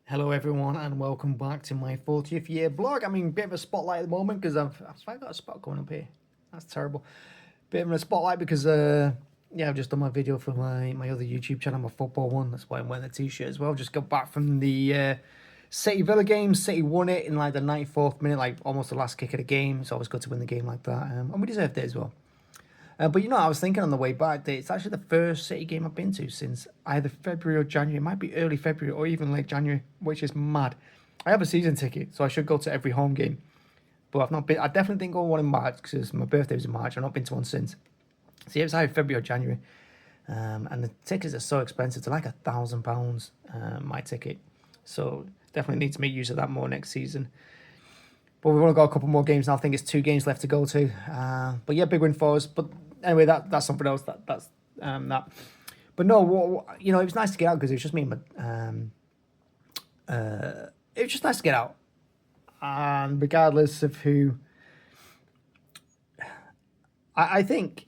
Hello everyone and welcome back to my 40th year blog. I'm in a bit of a spotlight at the moment because I've got a spot going up here. That's terrible. Bit of a spotlight because I've just done my video for my other YouTube channel, my football one. That's why I'm wearing the t-shirt as well. Just got back from the City Villa game. City won it in like the 94th minute, like almost the last kick of the game. It's always good to win the game like that. And we deserved it as well. But I was thinking on the way back that it's actually the first City game I've been to since either February or January. It might be early February or even late January, which is mad. I have a season ticket, so I should go to every home game. But I've not been. I definitely didn't go one in March because my birthday was in March. I've not been to one since. So yeah, it was either February or January. And the tickets are so expensive. They're like £1,000 my ticket. So definitely need to make use of that more next season. But we've only got a couple more games now. I think it's 2 games left to go to. But yeah, big win for us. But anyway, that's something else. That's that. But no, it was nice to get out because it was just me and it was just nice to get out. And regardless of who, I think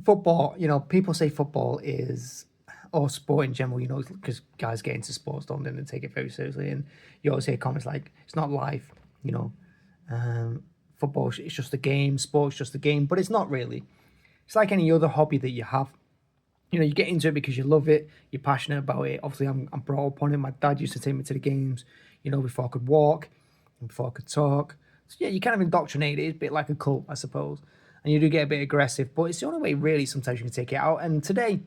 football. People say football is or sport in general. Because guys get into sports, don't they? And take it very seriously. And you always hear comments like, "It's not life." Football, it's just a game. Sports, just a game. But it's not really. It's like any other hobby that you have. You get into it because you love it. You're passionate about it. Obviously, I'm brought up on it. My dad used to take me to the games, before I could walk, and before I could talk. So yeah, you kind of indoctrinate it. It's a bit like a cult, I suppose. And you do get a bit aggressive, but it's the only way really sometimes you can take it out. And today,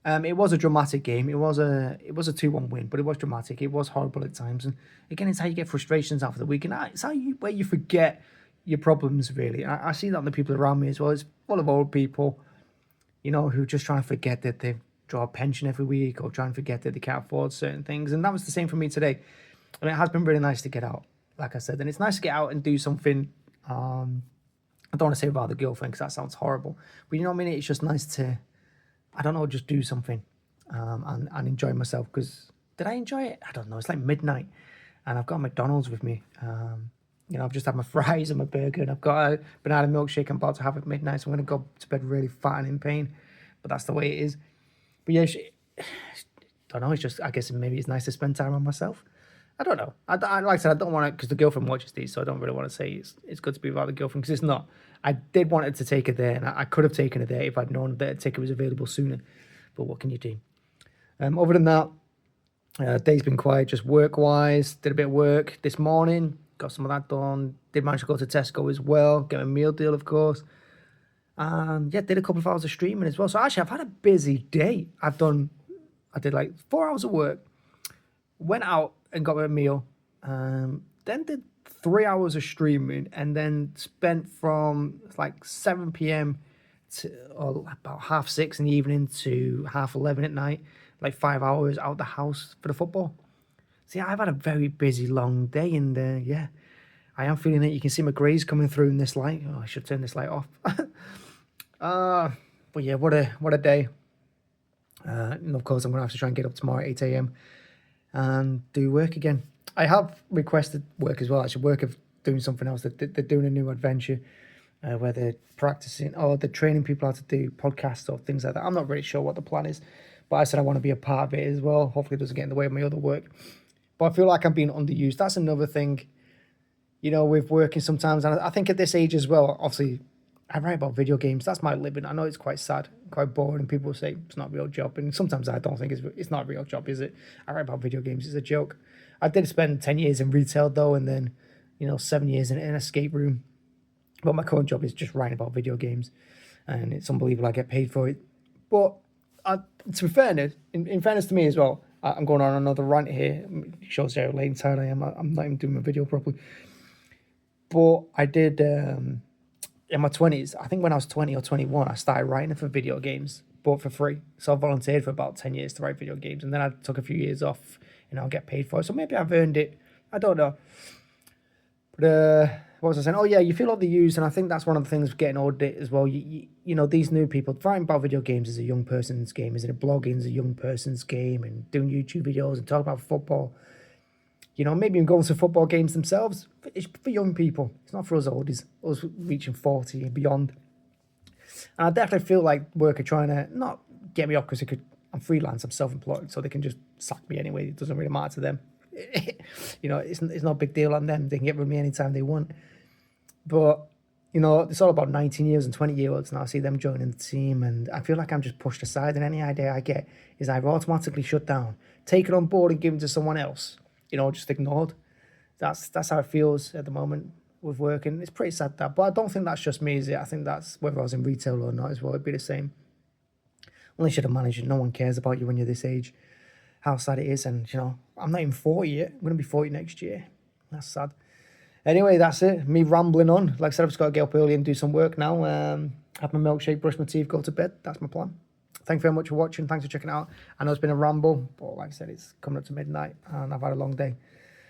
it was a dramatic game. It was a 2-1 win, but it was dramatic. It was horrible at times. And again, it's how you get frustrations after the weekend. It's where you forget your problems, really. I see that on the people around me as well. It's full of old people, who just trying to forget that they draw a pension every week or try and forget that they can't afford certain things. And that was the same for me today. And it has been really nice to get out, like I said. And it's nice to get out and do something. I don't want to say about the girlfriend because that sounds horrible. But you know what I mean? It's just nice to, I don't know, just do something and enjoy myself. Because did I enjoy it? I don't know. It's like midnight and I've got McDonald's with me. I've just had my fries and my burger and I've got a banana milkshake I'm about to have at midnight. So I'm going to go to bed really fat and in pain. But that's the way it is. But yeah, I don't know. It's just, I guess maybe it's nice to spend time on myself. I don't know. Like I said, I don't want to, because the girlfriend watches these, so I don't really want to say it's good to be without the girlfriend, because it's not. I did want to take her there, and I could have taken her there if I'd known that a ticket was available sooner. But what can you do? Other than that, day's been quiet, just work-wise. Did a bit of work this morning, got some of that done. Did manage to go to Tesco as well, get a meal deal, of course. And yeah, did a couple of hours of streaming as well. So actually, I've had a busy day. I did like 4 hours of work, went out and got a meal, then did 3 hours of streaming, and then spent from like 7 p.m. to about 6:30 in the evening to 11:30 at night, like 5 hours out the house for the football. See, I've had a very busy, long day, and yeah, I am feeling it. You can see my greys coming through in this light. Oh, I should turn this light off. But yeah, what a day. And of course, I'm gonna have to try and get up tomorrow at 8 a.m. and do work again. I have requested work as well. Actually, work of doing something else. They're doing a new adventure where they're practicing or they're training people how to do podcasts or things like that. I'm not really sure what the plan is, but I said I want to be a part of it as well. Hopefully, it doesn't get in the way of my other work. But I feel like I'm being underused. That's another thing, with working sometimes. And I think at this age as well, obviously, I write about video games. That's my living. I know it's quite sad, quite boring, and people say it's not a real job. And sometimes I don't think it's not a real job, is it? I write about video games. It's a joke. I did spend 10 years in retail, though, and then, 7 years in an escape room. But my current job is just writing about video games, and it's unbelievable I get paid for it. But to be fairness, in fairness to me as well, I'm going on another rant here. It shows how late and tired I am. I'm not even doing my video properly. But I did... in my 20s, I think when I was 20 or 21, I started writing for video games, but for free. So I volunteered for about 10 years to write video games, and then I took a few years off, get paid for it. So maybe I've earned it. I don't know. But what was I saying? Oh yeah, you feel underused, and I think that's one of the things of getting older as well. These new people, writing about video games is a young person's game, isn't it? Blogging is a young person's game, and doing YouTube videos and talking about football. Maybe even going to football games themselves. It's for young people. It's not for us oldies, us reaching 40 and beyond. And I definitely feel like work are trying to not get me off because I'm freelance, I'm self-employed, so they can just sack me anyway. It doesn't really matter to them. You know, it's not a big deal on them. They can get rid of me anytime they want. But, you know, it's all about 19 years and 20-year-olds now. I see them joining the team, and I feel like I'm just pushed aside, and any idea I get is either automatically shut down, taken on board and given to someone else, you know, just ignored. That's how it feels at the moment with work, and it's pretty sad that. But I don't think that's just me, is it? I think that's whether I was in retail or not as well, it'd be the same. Unless you're the manager, no one cares about you when you're this age. How sad it is, and you know, I'm not even 40 yet. I'm gonna be 40 next year. That's sad. Anyway, that's it. Me rambling on. Like I said, I've just got to get up early and do some work now. Have my milkshake, brush my teeth, go to bed. That's my plan. Thank you very much for watching. Thanks for checking out. I know it's been a ramble, but like I said, it's coming up to midnight and I've had a long day.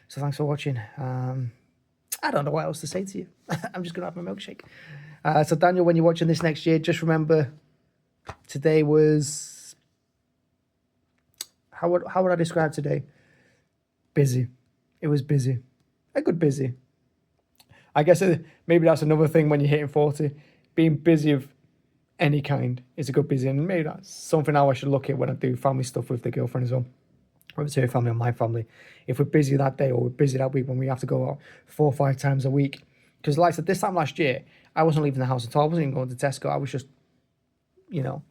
So thanks for watching. I don't know what else to say to you. I'm just going to have my milkshake. So Daniel, when you're watching this next year, just remember today was... How would I describe today? Busy. It was busy. A good busy. I guess maybe that's another thing when you're hitting 40. Being busy of any kind is a good busy. And maybe that's something now I should look at when I do family stuff with the girlfriend as well. Whether it's her family or my family. If we're busy that day or we're busy that week when we have to go out 4 or 5 times a week. Because like I said, this time last year, I wasn't leaving the house at all. I wasn't even going to Tesco. I was just, you know,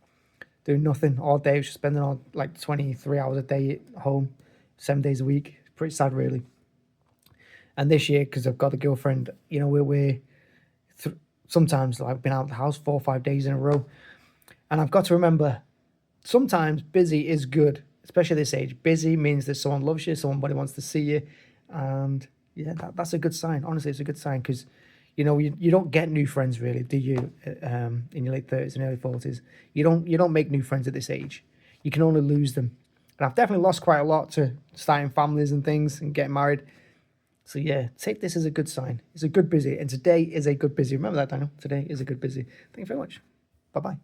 doing nothing all day. I was just spending all like 23 hours a day at home, 7 days a week. Pretty sad, really. And this year, because I've got a girlfriend, you know, we're sometimes like, I've been out of the house 4 or 5 days in a row. And I've got to remember, sometimes busy is good, especially at this age. Busy means that someone loves you, somebody wants to see you. And yeah, that's a good sign. Honestly, it's a good sign because, you know, you don't get new friends really, do you, in your late 30s and early 40s. You don't make new friends at this age. You can only lose them. And I've definitely lost quite a lot to starting families and things and getting married. So yeah, take this as a good sign. It's a good busy. And today is a good busy. Remember that, Daniel. Today is a good busy. Thank you very much. Bye-bye.